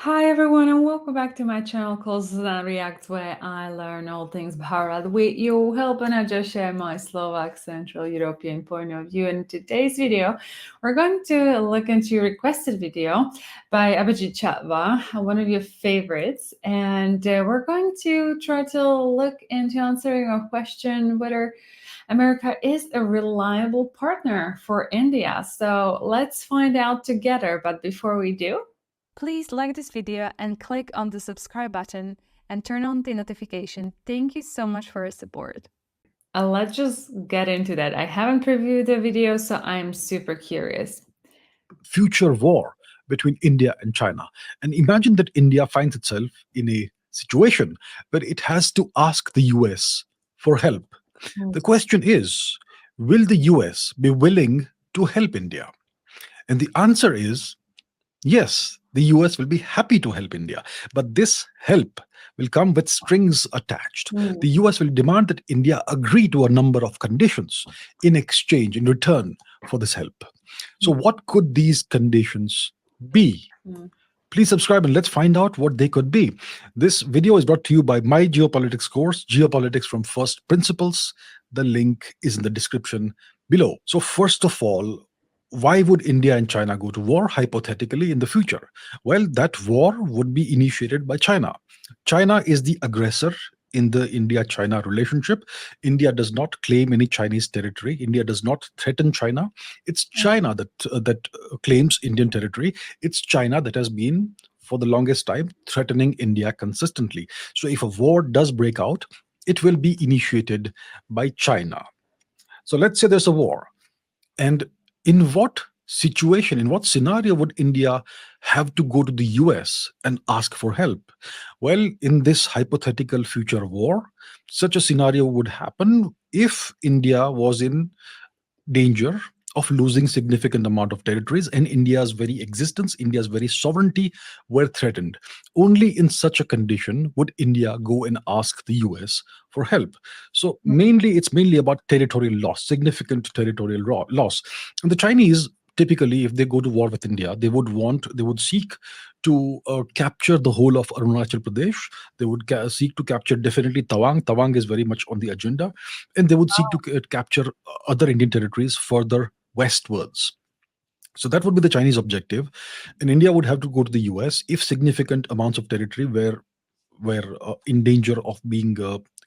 Hi everyone and welcome back to my channel called zuzanareacts, where I learn all things Bharat with your help, and I just share my Slovak Central European point of view. In today's video, we're going to look into a requested video by Abhijit Chavda, one of your favorites, and we're going to try to look into answering a question whether America is a reliable partner for India. So let's find out together. But before we do, please like this video and click on the subscribe button and turn on the notification. Thank you so much for your support. Let's just get into that. I haven't previewed the video, so I'm super curious. Future war between India and China. And imagine that India finds itself in a situation where it has to ask the US for help. The question is, will the US be willing to help India? And the answer is yes, the US will be happy to help India, but this help will come with strings attached. The US will demand that India agree to a number of conditions in exchange, in return for this help. So, what could these conditions be? Please subscribe and let's find out what they could be. This video is brought to you by my geopolitics course, Geopolitics from First Principles. The link is in the description below. So, first of all, why would India and China go to war hypothetically in the future? Well, that war would be initiated by China. China is the aggressor in the India-China relationship. India does not claim any Chinese territory. India does not threaten China. It's China that claims Indian territory. It's China that has been, for the longest time, threatening India consistently. So if a war does break out, it will be initiated by China. So let's say there's a war. And in what situation, in what scenario would India have to go to the US and ask for help? Well, in this hypothetical future war, such a scenario would happen if India was in danger of losing significant amount of territories and India's very existence, India's very sovereignty were threatened. Only in such a condition would India go and ask the US for help. So it's mainly about territorial loss, significant territorial loss. And the Chinese, typically, if they go to war with India, they would seek to capture the whole of Arunachal Pradesh. They would seek to capture definitely Tawang. Tawang is very much on the agenda. And they would seek to capture other Indian territories further westwards. So that would be the Chinese objective. And India would have to go to the US if significant amounts of territory were in danger of being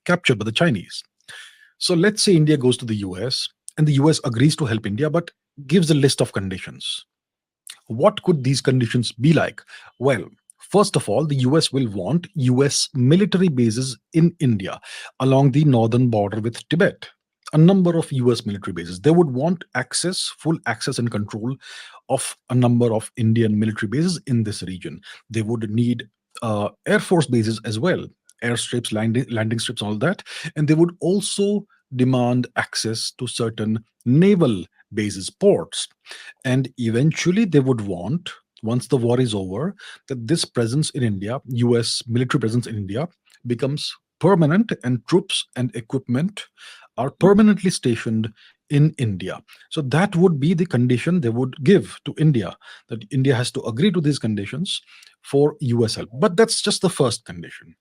captured by the Chinese. So let's say India goes to the US and the US agrees to help India, but gives a list of conditions. What could these conditions be like? Well, first of all, the US will want US military bases in India along the northern border with Tibet. A number of US military bases. They would want full access and control of a number of Indian military bases in this region. They would need Air Force bases as well, airstrips, landing strips, all that. And they would also demand access to certain naval bases, ports. And eventually they would want, once the war is over, that this presence in India, US military presence in India, becomes permanent and troops and equipment are permanently stationed in India. So that would be the condition they would give to India, that India has to agree to these conditions for US help. But that's just the first condition.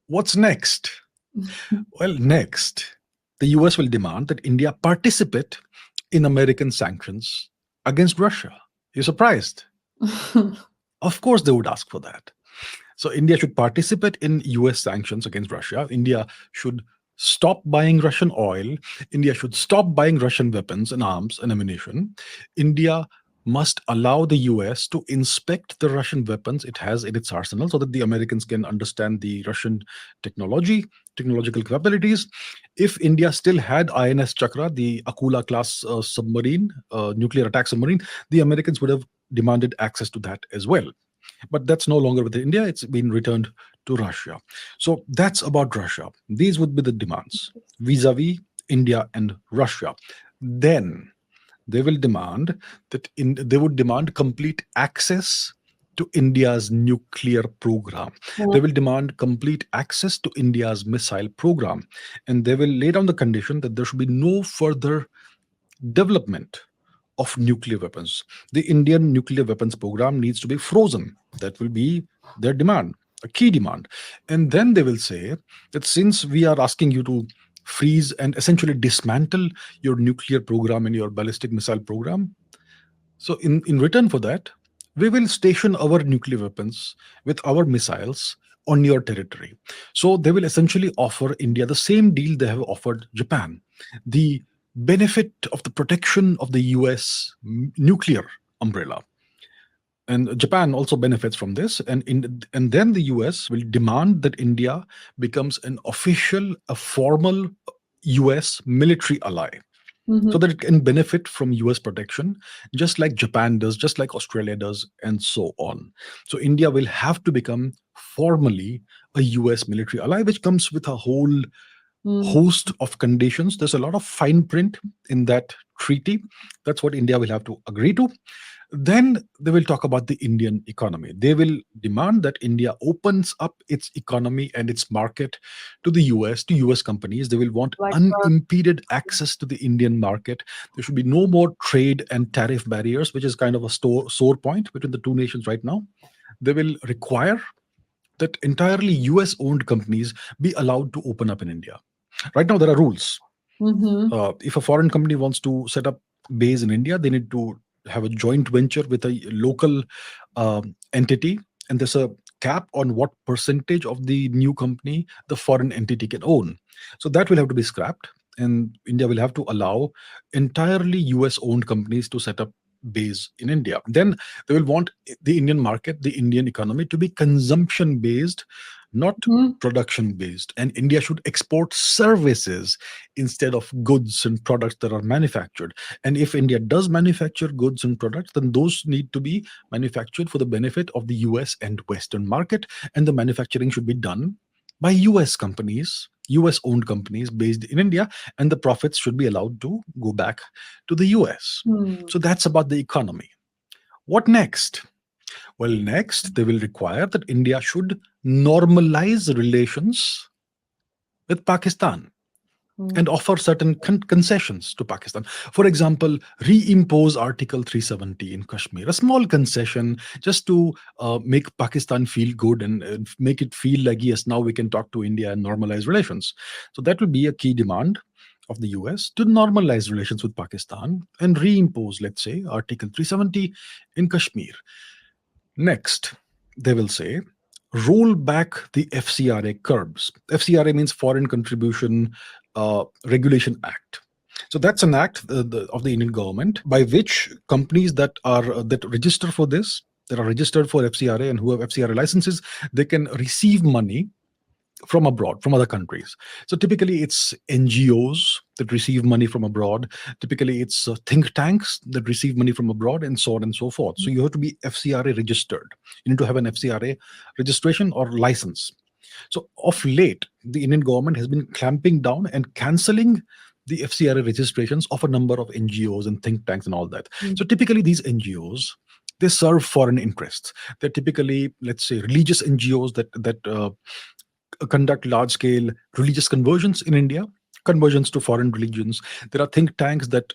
What's next? Well, next, the US will demand that India participate in American sanctions against Russia. You're surprised? Of course, they would ask for that. So India should participate in US sanctions against Russia. India should stop buying Russian oil. India should stop buying Russian weapons and arms and ammunition. India must allow the US to inspect the Russian weapons it has in its arsenal so that the Americans can understand the Russian technological capabilities. If India still had INS Chakra, the Akula class submarine, nuclear attack submarine, the Americans would have demanded access to that as well. But that's no longer with India. It's been returned to Russia. So that's about Russia. These would be the demands vis-a-vis India and Russia. Then they will demand they would demand complete access to India's nuclear program. They will demand complete access to India's missile program. And they will lay down the condition that there should be no further development of nuclear weapons. The Indian nuclear weapons program needs to be frozen. That will be their demand, a key demand. And then they will say that since we are asking you to freeze and essentially dismantle your nuclear program and your ballistic missile program, so in return for that, we will station our nuclear weapons with our missiles on your territory. So they will essentially offer India the same deal they have offered Japan. The benefit of the protection of the US nuclear umbrella. And Japan also benefits from this. And then the US will demand that India becomes an official, a formal US military ally so Mhm. that it can benefit from US protection, just like Japan does, just like Australia does, and so on. So India will have to become formally a US military ally, which comes with a whole Mm. host of conditions. There's a lot of fine print in that treaty. That's what India will have to agree to. Then they will talk about the Indian economy. They will demand that India opens up its economy and its market to the US, to US companies. They will want Like, unimpeded access to the Indian market. There should be no more trade and tariff barriers, which is kind of a sore point between the two nations right now. They will require that entirely US owned companies be allowed to open up in India. Right now, there are rules. mhm. If a foreign company wants to set up base in India, they need to have a joint venture with a local entity, and there's a cap on what percentage of the new company the foreign entity can own. So that will have to be scrapped, and India will have to allow entirely US owned companies to set up base in India. Then they will want the Indian market, the Indian economy to be consumption based, not Mhm. production based. And India should export services instead of goods and products that are manufactured. And if India does manufacture goods and products, then those need to be manufactured for the benefit of the US and Western market. And the manufacturing should be done by US companies, US owned companies based in India, and the profits should be allowed to go back to the US. Hmm. So that's about the economy. What next? Well, next, they will require that India should normalize relations with Pakistan and Hmm. offer certain concessions to Pakistan. For example, reimpose Article 370 in Kashmir, a small concession just to make Pakistan feel good and make it feel like, yes, now we can talk to India and normalize relations. So that will be a key demand of the US to normalize relations with Pakistan and reimpose, let's say, Article 370 in Kashmir. Next, they will say, roll back the FCRA curbs. FCRA means Foreign Contribution Regulation Act. So that's an act of the Indian government by which companies that register for this, that are registered for FCRA and who have FCRA licenses, they can receive money from abroad, from other countries. So typically it's NGOs that receive money from abroad. Typically it's think tanks that receive money from abroad, and so on and so forth. So you have to be FCRA registered. You need to have an FCRA registration or license. So of late, the Indian government has been clamping down and cancelling the FCRA registrations of a number of NGOs and think tanks and all that. Hmm. So typically these NGOs, they serve foreign interests. They're typically, let's say, religious NGOs that conduct large scale religious conversions in India, conversions to foreign religions. There are think tanks that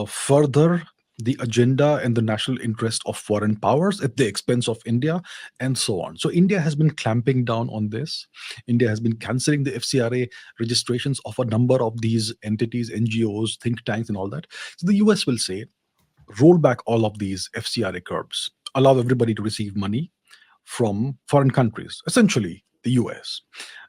further the agenda and the national interest of foreign powers at the expense of India, and so on. So India has been clamping down on this. India has been cancelling the FCRA registrations of a number of these entities, NGOs, think tanks, and all that. So the US will say, roll back all of these FCRA curbs, allow everybody to receive money from foreign countries, essentially the US.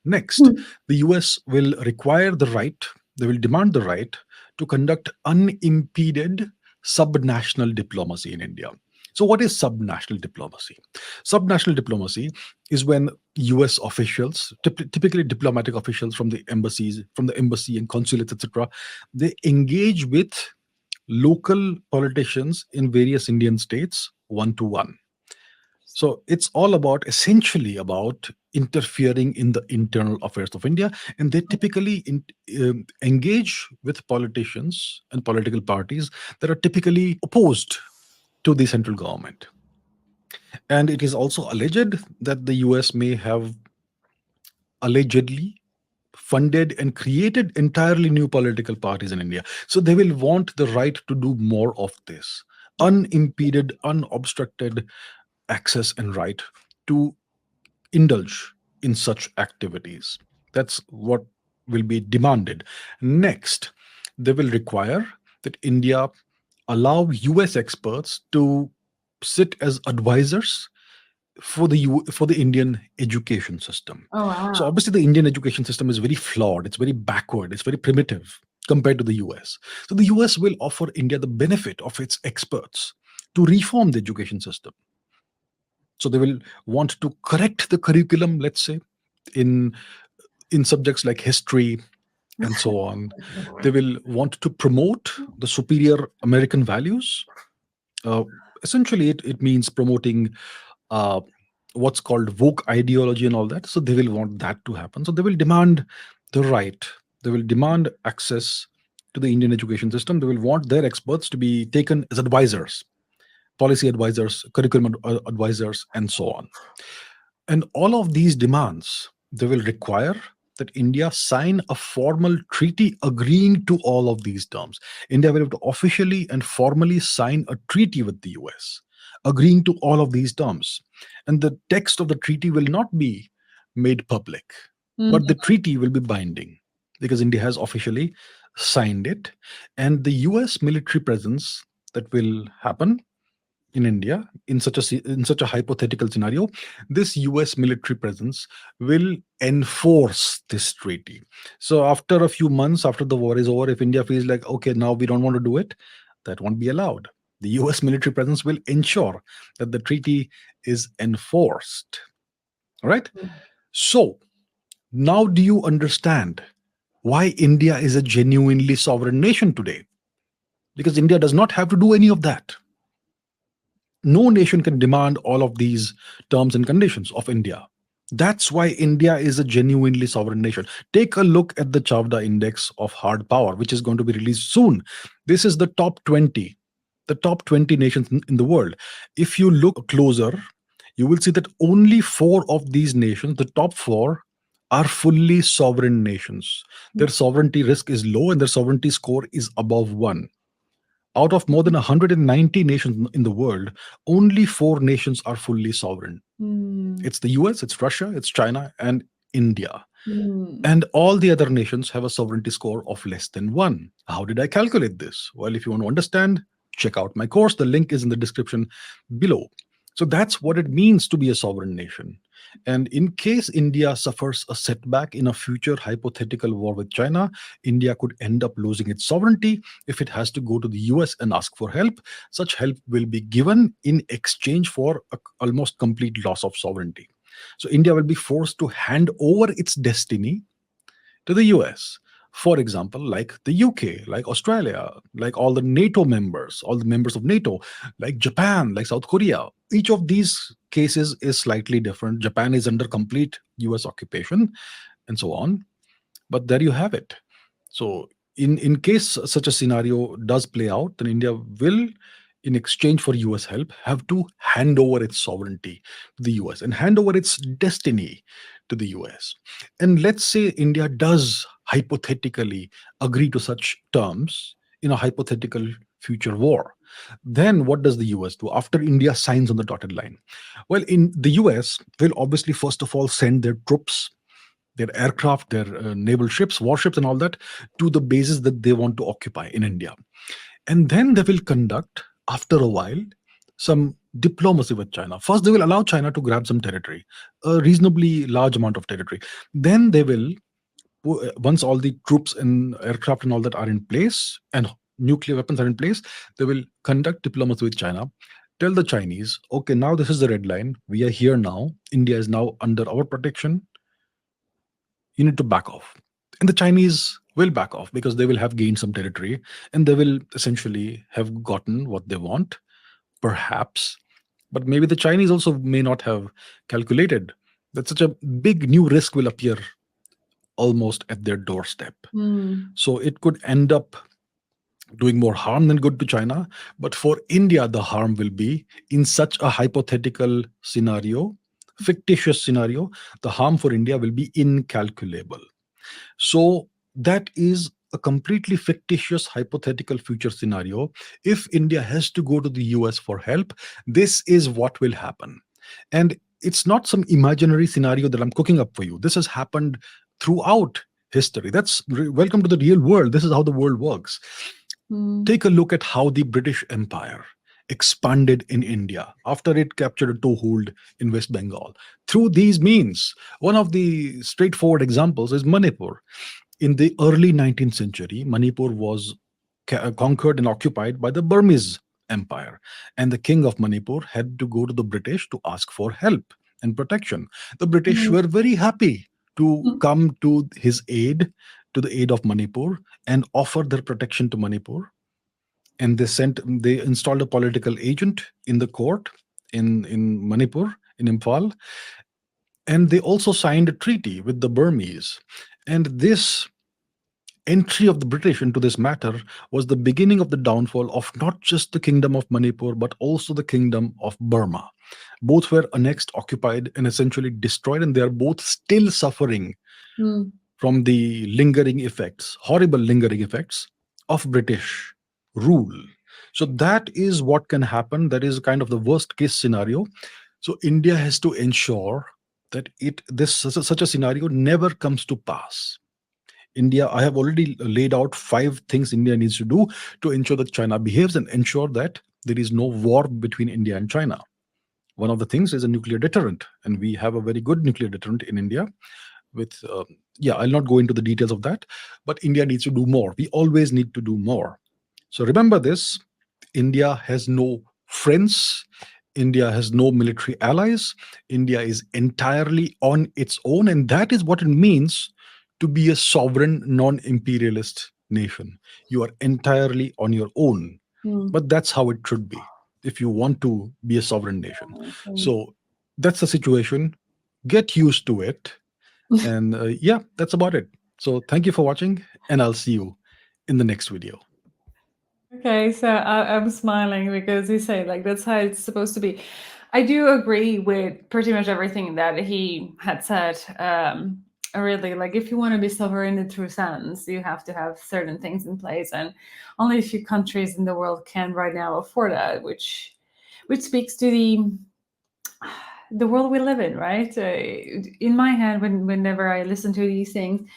Next, Hmm. the US will require the right, they will demand the right to conduct unimpeded subnational diplomacy in India. So, what is subnational diplomacy? Subnational diplomacy is when US officials, typically diplomatic officials from the embassies, from the embassy and consulates, etc., they engage with local politicians in various Indian states one to one. So it's all about, essentially about interfering in the internal affairs of India, and they typically engage with politicians and political parties that are typically opposed to the central government. And it is also alleged that the US may have allegedly funded and created entirely new political parties in India. So they will want the right to do more of this unimpeded, unobstructed access and right to indulge in such activities. That's what will be demanded. Next, they will require that India allow US experts to sit as advisors for for the Indian education system. Oh, So wow. obviously the Indian education system is very flawed, it's very backward, it's very primitive compared to the US. So the US will offer India the benefit of its experts to reform the education system. So they will want to correct the curriculum, let's say, in subjects like history and so on. They will want to promote the superior American values. Uh, Essentially, it means promoting uh, what's called woke ideology and all that. So they will want that to happen. So they will demand the right. They will demand access to the Indian education system. They will want their experts to be taken as advisors, policy advisors, curriculum advisors, and so on. And all of these demands, they will require that India sign a formal treaty agreeing to all of these terms. India will have to officially and formally sign a treaty with the US, agreeing to all of these terms. And the text of the treaty will not be made public, but the treaty will be binding because India has officially signed it. And the US military presence that will happen in India in such a hypothetical scenario, this US military presence will enforce this treaty. So after a few months after the war is over, if India feels like okay, now we don't want to do it, that won't be allowed. The US military presence will ensure that the treaty is enforced. All right. So now do you understand why India is a genuinely sovereign nation today? Because India does not have to do any of that. No nation can demand all of these terms and conditions of India. That's why India is a genuinely sovereign nation. Take a look at the Chavda Index of Hard Power, which is going to be released soon. This is the top 20 nations in the world. If you look closer, you will see that only four of these nations, the top four, are fully sovereign nations. Their sovereignty risk is low and their sovereignty score is above one. Out of more than 190 nations in the world, only four nations are fully sovereign. It's the US, it's Russia, it's China, and India. And all the other nations have a sovereignty score of less than one. How did I calculate this? Well, if you want to understand, check out my course. The link is in the description below. So that's what it means to be a sovereign nation. And in case India suffers a setback in a future hypothetical war with China, India could end up losing its sovereignty if it has to go to the US and ask for help. Such help will be given in exchange for almost complete loss of sovereignty. So India will be forced to hand over its destiny to the US. For example, like the UK, like Australia, like all the NATO members, all the members of NATO, like Japan, like South Korea. Each of these cases is slightly different. Japan is under complete US occupation and so on. But there you have it. So, in case such a scenario does play out, then India will, in exchange for US help, have to hand over its sovereignty to the US and hand over its destiny to the US. And let's say India does hypothetically agree to such terms in a hypothetical future war. Then what does the US do after India signs on the dotted line? Well, in the US will obviously first of all send their troops, their aircraft, their naval ships, warships, and all that to the bases that they want to occupy in India. And then they will conduct, after a while, some diplomacy with China. First, they will allow China to grab some territory, a reasonably large amount of territory. Then they will, once all the troops and aircraft and all that are in place and nuclear weapons are in place, they will conduct diplomacy with China. Tell the Chinese, okay, now this is the red line. We are here now. India is now under our protection. You need to back off. And the Chinese will back off because they will have gained some territory and they will essentially have gotten what they want, perhaps. But maybe the Chinese also may not have calculated that such a big new risk will appear almost at their doorstep. So it could end up doing more harm than good to China. But for India, the harm will be in such a hypothetical scenario, fictitious scenario, the harm for India will be incalculable. So that is a completely fictitious hypothetical future scenario. If India has to go to the US for help, this is what will happen. And it's not some imaginary scenario that I'm cooking up for you. This has happened throughout history. Welcome to the real world. This is how the world works. Take a look at how the British Empire expanded in India after it captured a toehold in West Bengal. Through these means, one of the straightforward examples is Manipur. In the early 19th century, Manipur was conquered and occupied by the Burmese Empire, and the king of Manipur had to go to the British to ask for help and protection. The British were very happy to come to his aid, to the aid of Manipur, and offer their protection to Manipur. And they installed a political agent in the court in Manipur, in Imphal, and they also signed a treaty with the Burmese. And this entry of the British into this matter was the beginning of the downfall of not just the kingdom of Manipur, but also the kingdom of Burma. Both were annexed, occupied, and essentially destroyed, and they are both still suffering from the lingering effects, horrible lingering effects of British rule. So that is what can happen. That is kind of the worst case scenario. So India has to ensure that such a scenario never comes to pass. India, I have already laid out 5 things India needs to do to ensure that China behaves and ensure that there is no war between India and China. One of the things is a nuclear deterrent, and we have a very good nuclear deterrent in India. I'll not go into the details of that, but India needs to do more. We always need to do more. So remember this: India has no friends. India has no military allies. India is entirely on its own, and that is what it means to be a sovereign, non-imperialist nation. You are entirely on your own. But that's how it should be if you want to be a sovereign nation. So that's the situation. Get used to it. And that's about it. So thank you for watching, and I'll see you in the next video. Okay, so I'm smiling because you say like that's how it's supposed to be. I do agree with pretty much everything that he had said. Really, like if you want to be sovereign in the true sense, you have to have certain things in place, and only a few countries in the world can right now afford that, which speaks to the world we live in, right? In my head, whenever I listen to these things,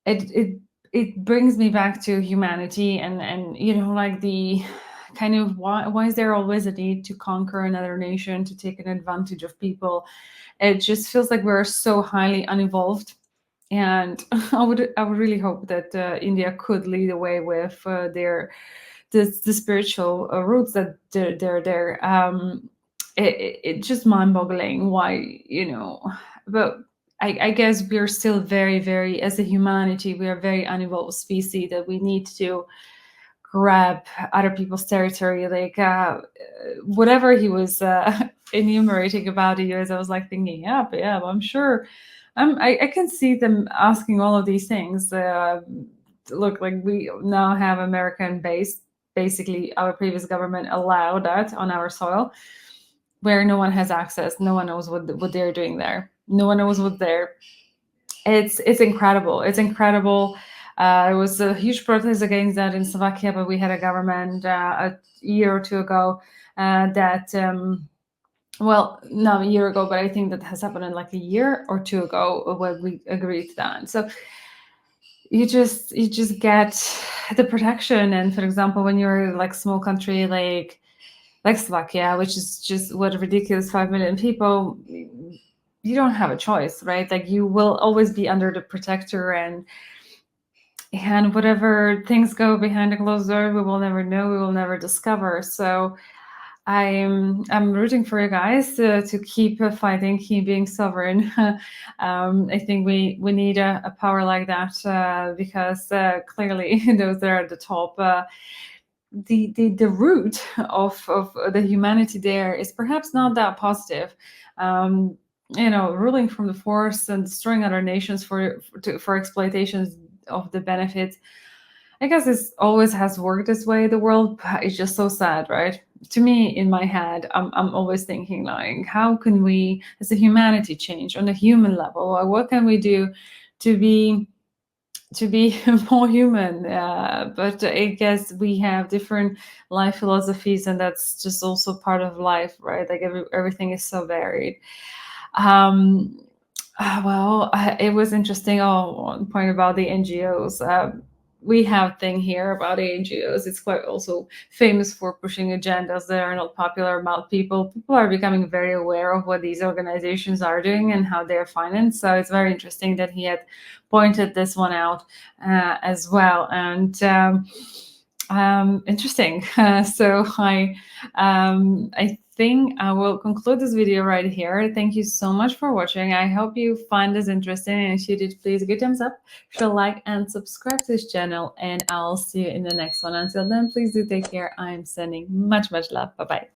it brings me back to humanity and like the kind of why is there always a need to conquer another nation, to take an advantage of people? It just feels like we're so highly unevolved, and I would really hope that India could lead the way with the spiritual roots that they're there. It's just mind-boggling why, but I guess we're still very, very, as a humanity, we are a very unevolved species that we need to grab other people's territory. Like whatever he was enumerating about the US, I was like thinking, yeah, I'm sure. I can see them asking all of these things. Look, like we now have American base. Basically, our previous government allowed that on our soil, where no one has access. No one knows what they're doing there. No one knows what they're. It's incredible. It's incredible. It was a huge protest against that in Slovakia, but we had a government a year or two ago that, well, not a year ago, but I think that has happened in like a year or two ago when we agreed to that. So you just get the protection. And for example, when you're like small country like Slovakia, which is just what a ridiculous 5 million people, you don't have a choice, right? Like you will always be under the protector, and whatever things go behind the closed door, we will never know, we will never discover. So I'm rooting for you guys to keep fighting, keep being sovereign. I think we need a power like that because clearly those that are at the top, the root of the humanity there is perhaps not that positive. Ruling from the force and destroying other nations for exploitations of the benefits. I guess this always has worked this way. The world is just so sad, right? To me, in my head, I'm always thinking like, how can we, as a humanity, change on a human level? Or what can we do to be to be more human. But I guess we have different life philosophies, and that's just also part of life, right? Like everything is so varied. It was interesting. One point about the NGOs. We have thing here about NGOs. It's quite also famous for pushing agendas that are not popular about people. People are becoming very aware of what these organizations are doing and how they're financed. So it's very interesting that he had pointed this one out as well. And interesting. So I think I will conclude this video right here. Thank you so much for watching. I hope you find this interesting, and if you did, please give a thumbs up, show a like, and subscribe to this channel, and I'll see you in the next one. Until then, please do take care. I'm sending much love. Bye-bye.